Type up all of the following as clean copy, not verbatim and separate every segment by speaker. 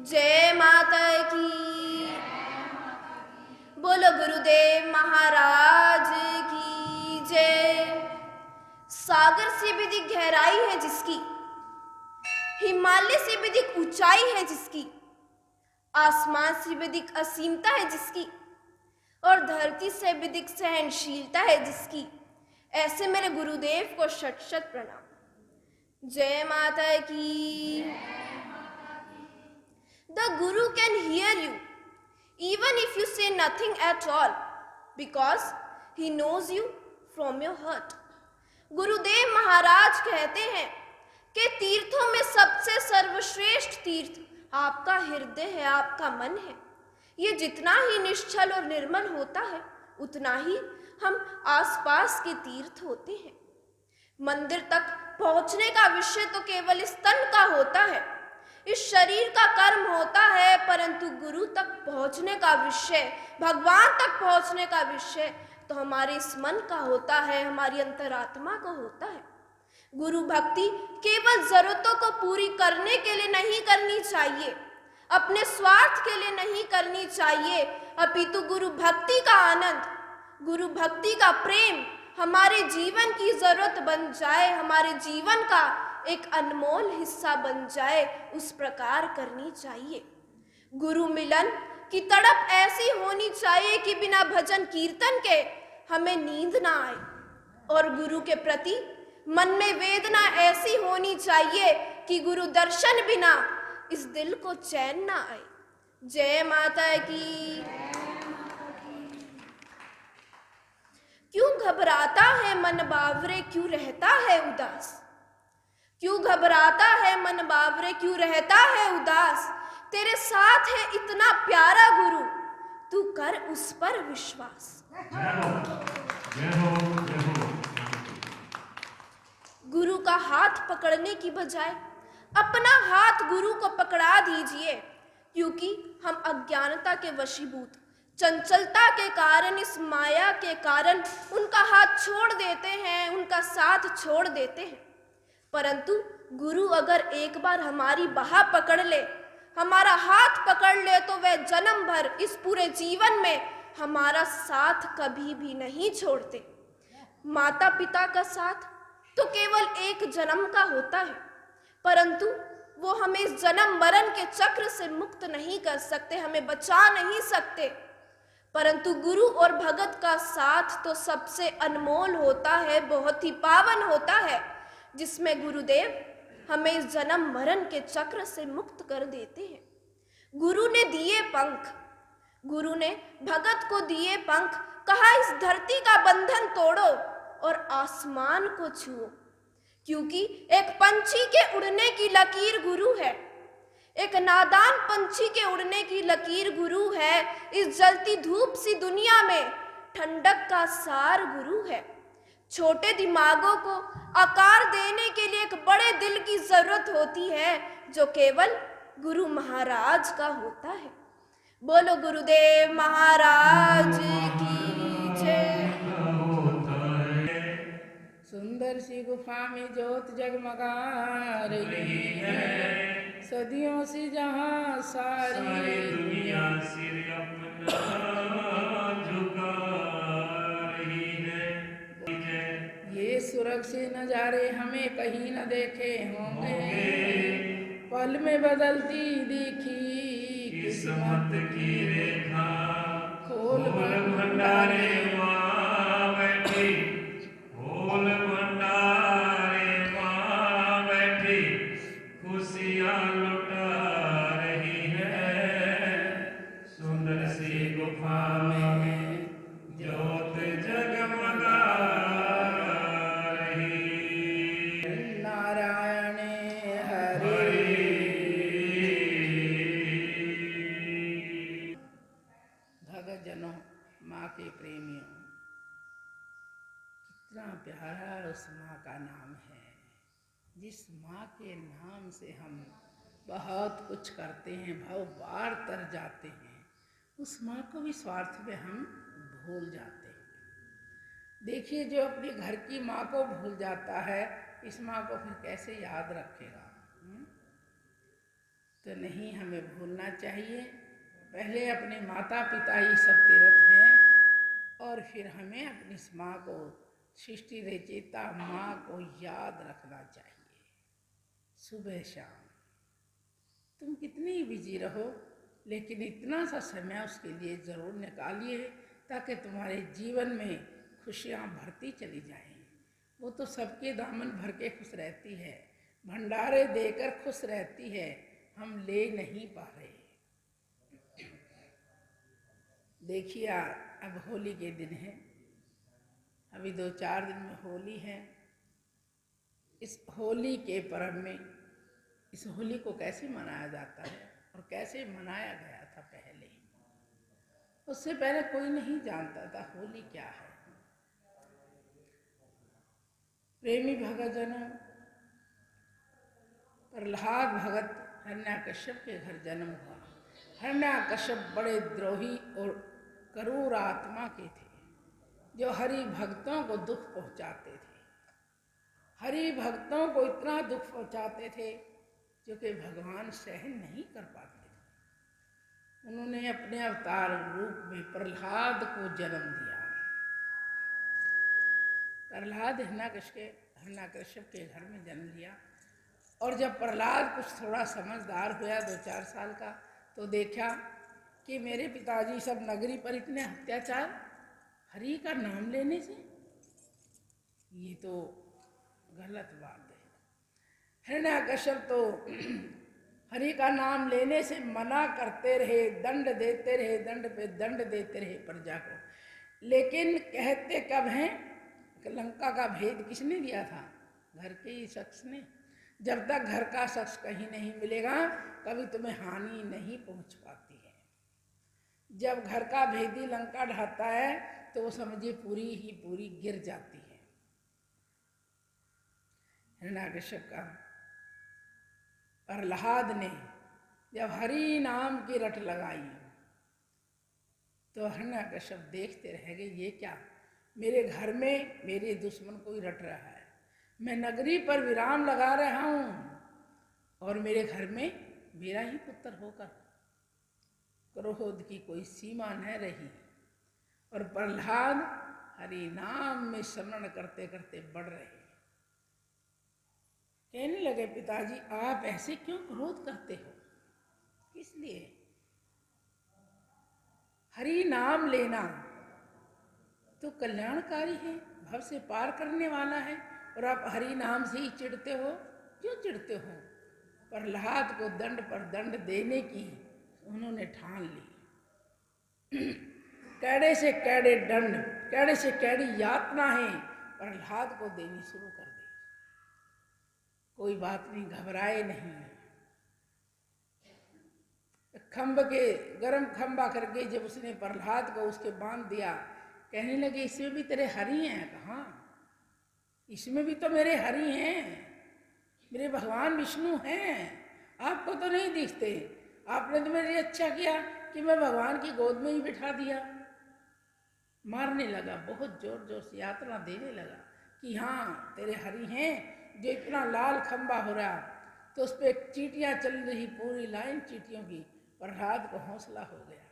Speaker 1: जय माता की। बोलो गुरुदेव महाराज की जय। सागर से भी अधिक गहराई है जिसकी, हिमालय से भी अधिक ऊंचाई है जिसकी, आसमान से भी अधिक असीमता है जिसकी, और धरती से भी अधिक सहनशीलता है जिसकी, ऐसे मेरे गुरुदेव को शत शत प्रणाम। जय माता की। The Guru can hear you even if you say nothing at all because he knows you from your heart. गुरुदेव महाराज कहते हैं कि तीर्थों में सबसे सर्वश्रेष्ठ तीर्थ आपका हृदय है, आपका मन है। ये जितना ही निश्चल और निर्मल होता है उतना ही हम आसपास के तीर्थ होते हैं। मंदिर तक पहुंचने का विषय तो केवल इस तन का होता है, इस शरीर का कर्म होता है, परंतु गुरु तक पहुंचने का विषय, भगवान तक पहुंचने का विषय तो हमारे इस मन का होता है, हमारी अंतरात्मा का होता है। गुरु भक्ति केवल जरूरतों को पूरी करने के लिए नहीं करनी चाहिए, अपने स्वार्थ के लिए नहीं करनी चाहिए, अपितु गुरु भक्ति का आनंद, गुरु भक्ति का प्रेम हमारे जीवन की जरूरत बन जाए, हमारे जीवन का एक अनमोल हिस्सा बन जाए, उस प्रकार करनी चाहिए। गुरु मिलन की तड़प ऐसी होनी चाहिए कि बिना भजन कीर्तन के हमें नींद ना आए, और गुरु के प्रति मन में वेदना ऐसी होनी चाहिए कि गुरु दर्शन बिना इस दिल को चैन ना आए। जय माता की। क्यों घबराता है मन बावरे, क्यों रहता है उदास? क्यों घबराता है मन बावरे, क्यों रहता है उदास? तेरे साथ है इतना प्यारा गुरु, तू कर उस पर विश्वास। गुरु का हाथ पकड़ने की बजाय अपना हाथ गुरु को पकड़ा दीजिए, क्योंकि हम अज्ञानता के वशीभूत, चंचलता के कारण, इस माया के कारण उनका हाथ छोड़ देते हैं, उनका साथ छोड़ देते हैं। परंतु गुरु अगर एक बार हमारी बाह पकड़ ले, हमारा हाथ पकड़ ले, तो वह जन्म भर, इस पूरे जीवन में हमारा साथ कभी भी नहीं छोड़ते। माता पिता का साथ तो केवल एक जन्म का होता है, परंतु वो हमें इस जन्म मरण के चक्र से मुक्त नहीं कर सकते, हमें बचा नहीं सकते। परंतु गुरु और भगत का साथ तो सबसे अनमोल होता है, बहुत ही पावन होता है, जिसमें गुरुदेव हमें इस जन्म मरण के चक्र से मुक्त कर देते हैं। गुरु ने दिए पंख, गुरु ने भगत को दिए पंख, कहा इस धरती का बंधन तोड़ो और आसमान को छुओ, क्योंकि एक पंछी के उड़ने की लकीर गुरु है, एक नादान पंछी के उड़ने की लकीर गुरु है। इस जलती धूप सी दुनिया में ठंडक का सार गुरु है। छोटे दिमागों को आकार देने के लिए एक बड़े दिल की जरूरत होती है, जो केवल गुरु महाराज का होता है। बोलो गुरुदेव महाराज की जय।
Speaker 2: सुंदर सी गुफा में ज्योत जगमगा रही है, सदियों से जहाँ सारी दुनिया सिर अपना झुका रही है। ये सुरक्षित नजारे हमें कहीं न देखे होंगे, पल में बदलती दिखी किस्मत की रेखा। खोल भंडारे माँ बैठी, खोल भंडारे माँ बैठी, खुशियाँ लुटा रही है। सुंदर सी गुफा में ज्योत जगमगा रही। नारायण हरे। भगत जनों, माँ के प्रेमियों, कितना प्यारा उस माँ का नाम है, जिस माँ के नाम से हम बहुत कुछ करते हैं, भव बार तर जाते हैं। उस माँ को भी स्वार्थ में हम भूल जाते हैं। देखिए, जो अपने घर की माँ को भूल जाता है, इस माँ को फिर कैसे याद रखेगा? तो नहीं, हमें भूलना चाहिए। पहले अपने माता पिता ही सब तीर्थ हैं और फिर हमें अपनी इस माँ को, सृष्टि रचयिता माँ को याद रखना चाहिए। सुबह शाम तुम कितनी ही बिजी रहो, लेकिन इतना सा समय उसके लिए ज़रूर निकालिए ताकि तुम्हारे जीवन में खुशियाँ भरती चली जाएं। वो तो सबके दामन भर के खुश रहती है, भंडारे देकर खुश रहती है, हम ले नहीं पा रहे। देखिए, अब होली के दिन है, अभी 2-4 दिन में होली है। इस होली के पर्व में इस होली को कैसे मनाया जाता है और कैसे मनाया गया था पहले, उससे पहले कोई नहीं जानता था होली क्या है। प्रेमी भगत जन्म प्रहलाद भगत हिरण्याकश्यप के घर जन्म हुआ। हिरण्याकश्यप बड़े द्रोही और क्रूर आत्मा के थे, जो हरि भक्तों को दुख पहुंचाते थे। हरि भक्तों को इतना दुख पहुंचाते थे जो कि भगवान सहन नहीं कर पाते थे। उन्होंने अपने अवतार रूप में प्रहलाद को जन्म दिया। प्रहलाद हिरण्याकश्यप के घर में जन्म लिया। और जब प्रहलाद कुछ थोड़ा समझदार हुआ 2-4 साल का, तो देखा कि मेरे पिताजी सब नगरी पर इतने अत्याचार हरि का नाम लेने से, ये तो गलत बात है। हिरण्याकश्यप तो हरि का नाम लेने से मना करते रहे, दंड देते रहे, दंड पे दंड देते रहे प्रजा को। लेकिन कहते कब हैं कि लंका का भेद किसने दिया था? घर के ही शख्स ने। जब तक घर का शख्स कहीं नहीं मिलेगा, कभी तुम्हें हानि नहीं पहुंच पाती है। जब घर का भेदी लंका ढाता है तो वो समझिए पूरी ही पूरी गिर जाती है। हिरण्याकश्यप का प्रहलाद ने जब हरि नाम की रट लगाई तो हिरण्याकश्यप देखते रह गए, ये क्या, मेरे घर में मेरे दुश्मन कोई रट रहा है, मैं नगरी पर विराम लगा रहा हूं और मेरे घर में मेरा ही पुत्र होकर क्रोध की कोई सीमा न रही। और प्रहलाद हरि नाम में स्मरण करते करते बढ़ रहे। कहने लगे, पिताजी आप ऐसे क्यों क्रोध करते हो? किस लिए? हरि नाम लेना तो कल्याणकारी है, भव से पार करने वाला है, और आप हरि नाम से ही चिढ़ते हो। क्यों चिढ़ते हो? प्रहलाद को दंड पर दंड देने की उन्होंने ठान ली। कैड़े से कैड़े दंड, कैड़े से कैड़ी यातनाएं प्रहलाद को देनी शुरू कर दी। कोई बात नहीं, घबराए नहीं। खंभ के गरम खंभा करके जब उसने प्रहलाद को उसके बांध दिया, कहने लगे, इसमें भी तेरे हरि हैं? कहाँ, इसमें भी तो मेरे हरि हैं, मेरे भगवान विष्णु हैं, आपको तो नहीं दिखते। आपने तो मेरे लिए अच्छा किया कि मैं भगवान की गोद में ही बिठा दिया। मारने लगा, बहुत जोर जोर से यातना देने लगा कि हाँ तेरे हरि हैं। जो इतना लाल खंबा हो रहा तो उस पर चींटियाँ चल रही, पूरी लाइन चींटियों की। प्रहलाद को हौसला हो गया।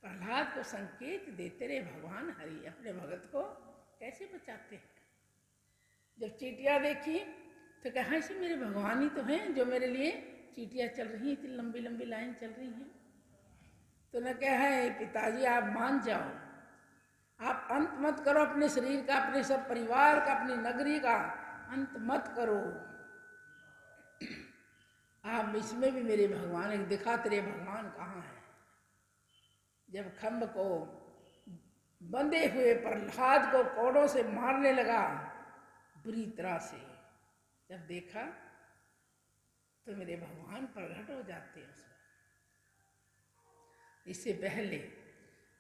Speaker 2: प्रहलाद को संकेत देते रहे भगवान हरि अपने भगत को कैसे बचाते हैं। जब चींटियाँ देखी तो कहा, ऐसे मेरे भगवान ही तो हैं जो मेरे लिए चींटियाँ चल रही, इतनी लंबी लंबी लाइन चल रही हैं। तो न कहा है, पिताजी आप मान जाओ, आप अंत मत करो अपने शरीर का, अपने सब परिवार का, अपनी नगरी का अंत मत करो। आप इसमें भी मेरे भगवान एक दिखा, तेरे भगवान कहाँ हैं? जब खंभ को बंधे हुए प्रहलाद को कोड़ों से मारने लगा बुरी तरह से, जब देखा तो मेरे भगवान प्रकट हो जाते हैं उसमें। इससे पहले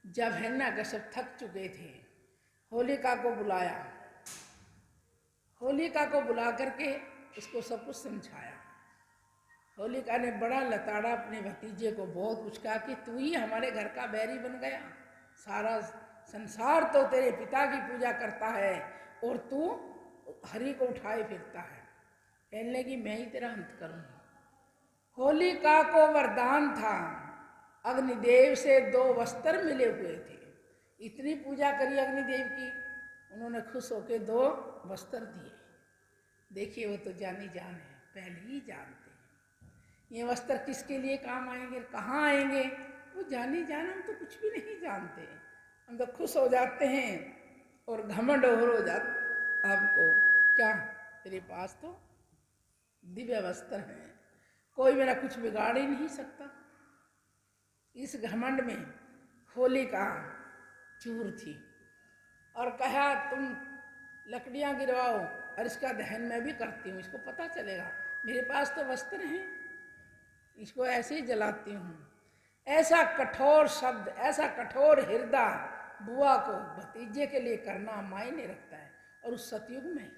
Speaker 2: जब हिरण्याकश्यप थक चुके थे, होलिका को बुलाया। होलिका को बुला करके उसको सब कुछ समझाया। होलिका ने बड़ा लताड़ा अपने भतीजे को बहुत कुछ कहा कि तू ही हमारे घर का बैरी बन गया, सारा संसार तो तेरे पिता की पूजा करता है और तू हरि को उठाए फिरता है। कहने लगी, मैं ही तेरा अंत करूँगी। होलिका को वरदान था, अग्निदेव से 2 वस्त्र मिले हुए थे। इतनी पूजा करी अग्निदेव की, उन्होंने खुश होकर 2 वस्त्र दिए। देखिए वो तो जानी जान है, पहले ही जानते हैं ये वस्त्र किसके लिए काम आएंगे, कहाँ आएंगे, वो जानी जान। हम तो कुछ भी नहीं जानते, हम तो खुश हो जाते हैं और घमंड हो जाता आपको। क्या तेरे पास तो दिव्य वस्त्र हैं, कोई मेरा कुछ बिगाड़ ही नहीं सकता। इस घमंड में होलिका चूर थी और कहा तुम लकड़ियां गिरवाओ और इसका दहन मैं भी करती हूँ, इसको पता चलेगा मेरे पास तो वस्त्र हैं, इसको ऐसे ही जलाती हूँ। ऐसा कठोर शब्द, ऐसा कठोर हृदय बुआ को भतीजे के लिए करना मायने रखता है। और उस सतयुग में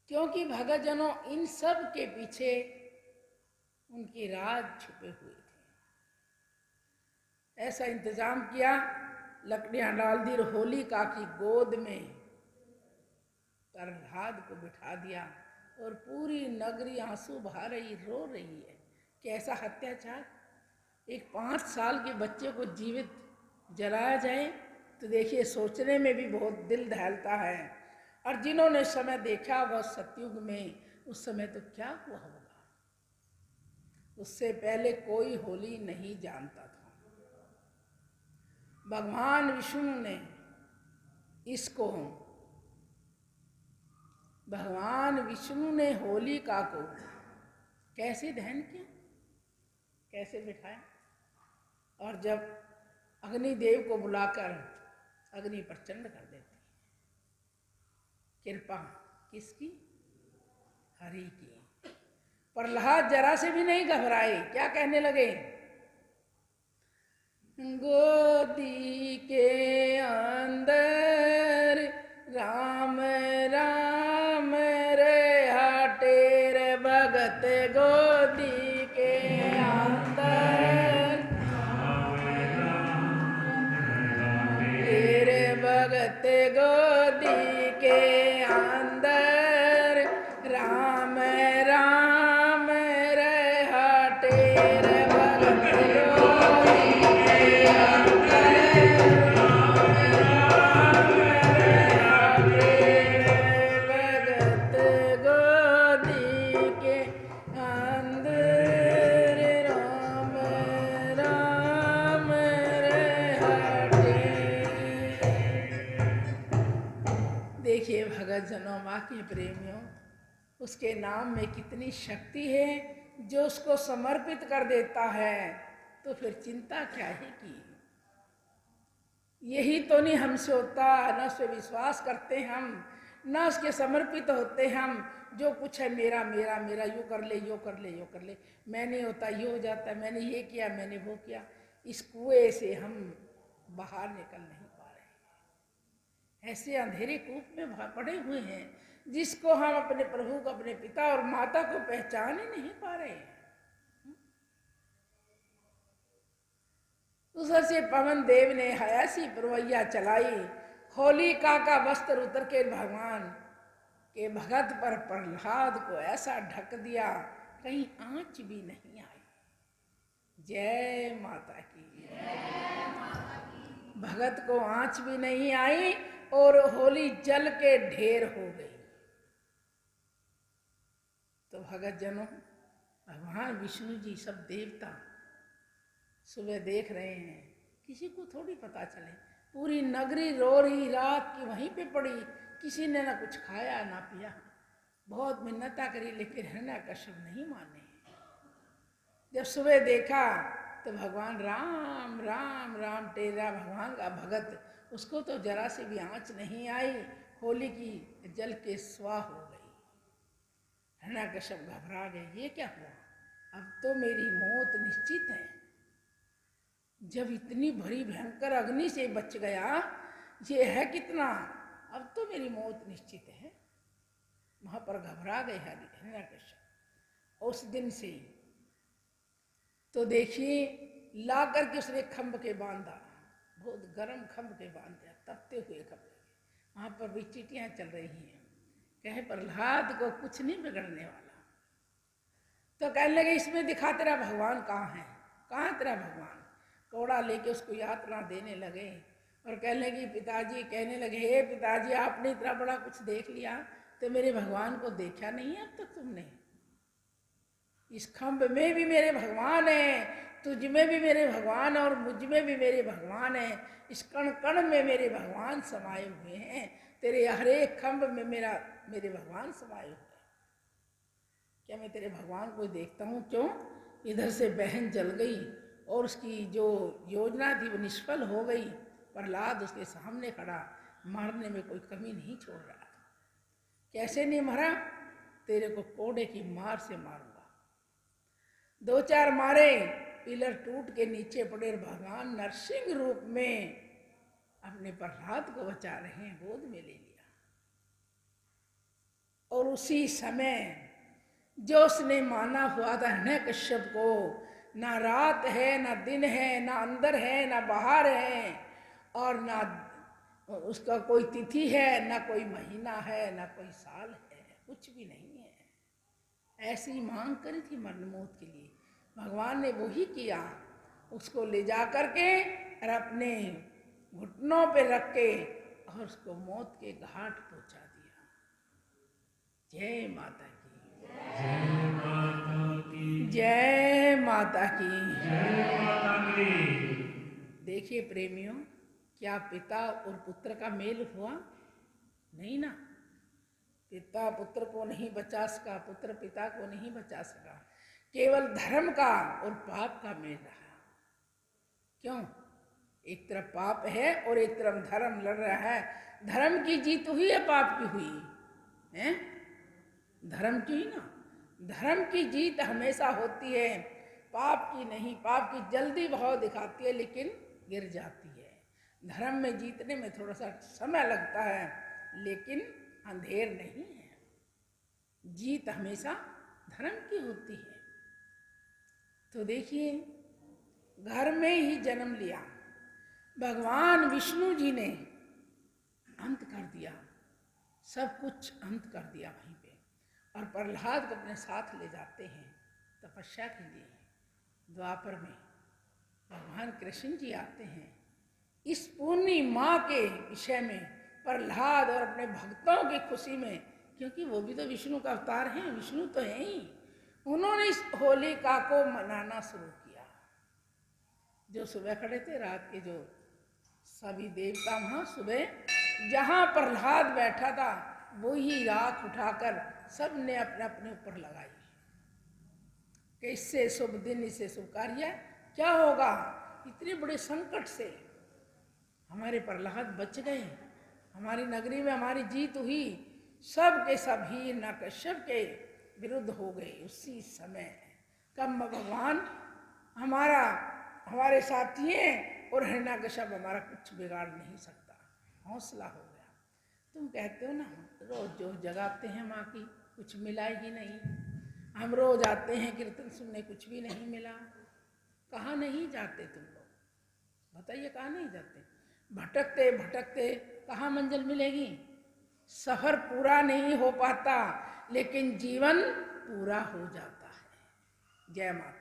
Speaker 2: क्योंकि भगतजनों इन सब के पीछे उनकी राज छुपे हुए थे। ऐसा इंतजाम किया, लकड़ियां डाल दी, होलिका की गोद में प्रहलाद को बिठा दिया और पूरी नगरी आंसू बहा रही, रो रही है। कैसा अत्याचार! एक 5 साल के बच्चे को जीवित जलाया जाए तो देखिए सोचने में भी बहुत दिल दहलता है। और जिन्होंने समय देखा वह सतयुग में, उस समय तो क्या हुआ होगा, उससे पहले कोई होली नहीं जानता था। भगवान विष्णु ने इसको, भगवान विष्णु ने होलिका को कैसे दहन किया, कैसे बिठाया। और जब अग्निदेव को बुलाकर अग्नि प्रचंड कर देते, कृपा किसकी, हरि की। प्रहलाद जरा से भी नहीं घबराए, क्या कहने लगे, गोदी के अंदर राम राम रे हाटे रे भगत, गोदी के अंदर तेरे भगत, गोदी के अंदर राम राम रे हाटे रे भगत, देखिए भगत जनों, माँ के प्रेमियों, उसके नाम में कितनी शक्ति है। जो उसको समर्पित कर देता है तो फिर चिंता क्या है की। यही तो नहीं हमसे होता, न उस पर विश्वास करते हम, न उसके समर्पित होते हम। जो कुछ है मेरा मेरा मेरा, यूँ कर ले यूँ कर ले यूँ कर ले, मैं नहीं होता ये हो जाता, मैंने ये किया मैंने वो किया। इस कुएं से हम बाहर निकल नहीं पा रहे, ऐसे अंधेरे कूप में पड़े हुए हैं जिसको हम अपने प्रभु को, अपने पिता और माता को पहचान ही नहीं पा रहे हैं। उधर से पवन देव ने ऐसी परवैया चलाई, होलिका का वस्त्र उतर के भगवान के भगत पर प्रहलाद को ऐसा ढक दिया, कहीं आंच भी नहीं आई। जय माता की। भगत को आंच भी नहीं आई और होली जल के ढेर हो गई। तो भगत जनों, भगवान विष्णु जी सब देवता सुबह देख रहे हैं, किसी को थोड़ी पता चले। पूरी नगरी रो रही, रात की वहीं पे पड़ी, किसी ने ना कुछ खाया ना पिया। बहुत मिन्नता करी लेकिन हिरण्यकश्यप नहीं माने। जब सुबह देखा तो भगवान राम राम राम टेरा भगवान का भगत, उसको तो जरा से भी आंच नहीं आई, होली की जल के स्वाह हो गई। हिरण्यकश्यप घबरा गए, ये क्या हुआ, अब तो मेरी मौत निश्चित है। जब इतनी भरी भयंकर अग्नि से बच गया, ये है कितना, अब तो मेरी मौत निश्चित है। वहां पर घबरा गए हिरण्यकश्यप। उस दिन से तो देखिए ला करके उसने खंभ के बांधा, बहुत गर्म खंभ के बांध दिया, तपते हुए खंभ। वहां पर भी चींटियां चल रही हैं, कहे प्रहलाद को कुछ नहीं बिगड़ने वाला। तो कहने लगे इसमें दिखा तेरा भगवान कहाँ है, कहाँ है तेरा भगवान। कौड़ा लेके उसको यातना देने लगे और कहने लगी पिताजी, कहने लगे हे पिताजी आपने इतना बड़ा कुछ देख लिया तो मेरे भगवान को देखा नहीं है अब तक तुमने। इस खम्भ में भी मेरे भगवान है, तुझ में भी मेरे भगवान और मुझ में भी मेरे भगवान है, इस कण कण में मेरे भगवान समाये हुए हैं, तेरे हर एक खम्भ में मेरे भगवान समाये हुए हैं। क्या मैं तेरे भगवान को देखता हूँ क्यों? इधर से बहन जल गई और उसकी जो योजना थी वो निष्फल हो गई। प्रहलाद उसके सामने खड़ा, मारने में कोई कमी नहीं छोड़ रहा था। कैसे नहीं मरा? तेरे को कोड़े की मार से मारूंगा। 2-4 मारे, पिलर टूट के नीचे पड़े। भगवान नरसिंह रूप में अपने प्रहलाद को बचा रहे हैं, गोद में ले लिया। और उसी समय जो उसने माना हुआ था हिरण्यकश्यप को, ना रात है ना दिन है, ना अंदर है ना बाहर है, और ना उसका कोई तिथि है, ना कोई महीना है, ना कोई साल है, कुछ भी नहीं है। ऐसी मांग करी थी मरण मौत के लिए, भगवान ने वही किया। उसको ले जा करके और अपने घुटनों पे रख के और उसको मौत के घाट पहुंचा दिया। जय माता की,
Speaker 3: जय माता की,
Speaker 2: जय माता की,
Speaker 3: जय माता की।
Speaker 2: देखिए प्रेमियों, क्या पिता और पुत्र का मेल हुआ? नहीं ना। पिता पुत्र को नहीं बचा सका, पुत्र पिता को नहीं बचा सका। केवल धर्म का और पाप का मेल रहा। क्यों? एक तरफ पाप है और एक तरफ धर्म लड़ रहा है। धर्म की जीत हुई है, पाप की हुई है? धर्म की ना। धर्म की जीत हमेशा होती है, पाप की नहीं। पाप की जल्दी भाव दिखाती है लेकिन गिर जाती है। धर्म में जीतने में थोड़ा सा समय लगता है लेकिन अंधेर नहीं है। जीत हमेशा धर्म की होती है। तो देखिए, घर में ही जन्म लिया भगवान विष्णु जी ने, अंत कर दिया, सब कुछ अंत कर दिया वहीं पे। और प्रहलाद को अपने साथ ले जाते हैं तपस्या के लिए। द्वापर में भगवान कृष्ण जी आते हैं। इस पूर्णी माँ के विषय में प्रहलाद और अपने भक्तों की खुशी में, क्योंकि वो भी तो विष्णु का अवतार हैं, विष्णु तो हैं ही, उन्होंने इस होलिका को मनाना शुरू किया। जो सुबह खड़े थे, रात के जो सभी देवता वहाँ सुबह जहाँ प्रहलाद बैठा था वही राख उठाकर सब ने अपने अपने ऊपर लगाई कि इससे शुभ दिन, इससे शुभ कार्य क्या होगा। इतने बड़े संकट से हमारे प्रहलाद बच गए, हमारी नगरी में हमारी जीत हुई। सब के सब हिरण्यकश्यप के विरुद्ध हो गए। उसी समय कब भगवान हमारे साथी हैं और हिरण्यकश्यप हमारा कुछ बिगाड़ नहीं सकता। हौसला हो गया। तुम कहते हो ना, रोज जो जगाते हैं माँ की, कुछ मिला ही नहीं। हम रोज आते हैं कीर्तन सुनने, कुछ भी नहीं मिला। कहाँ नहीं जाते तुम लोग? बताइए, कहाँ नहीं जाते? भटकते भटकते कहाँ मंजिल मिलेगी? सफर पूरा नहीं हो पाता लेकिन जीवन पूरा हो जाता है। जय माता।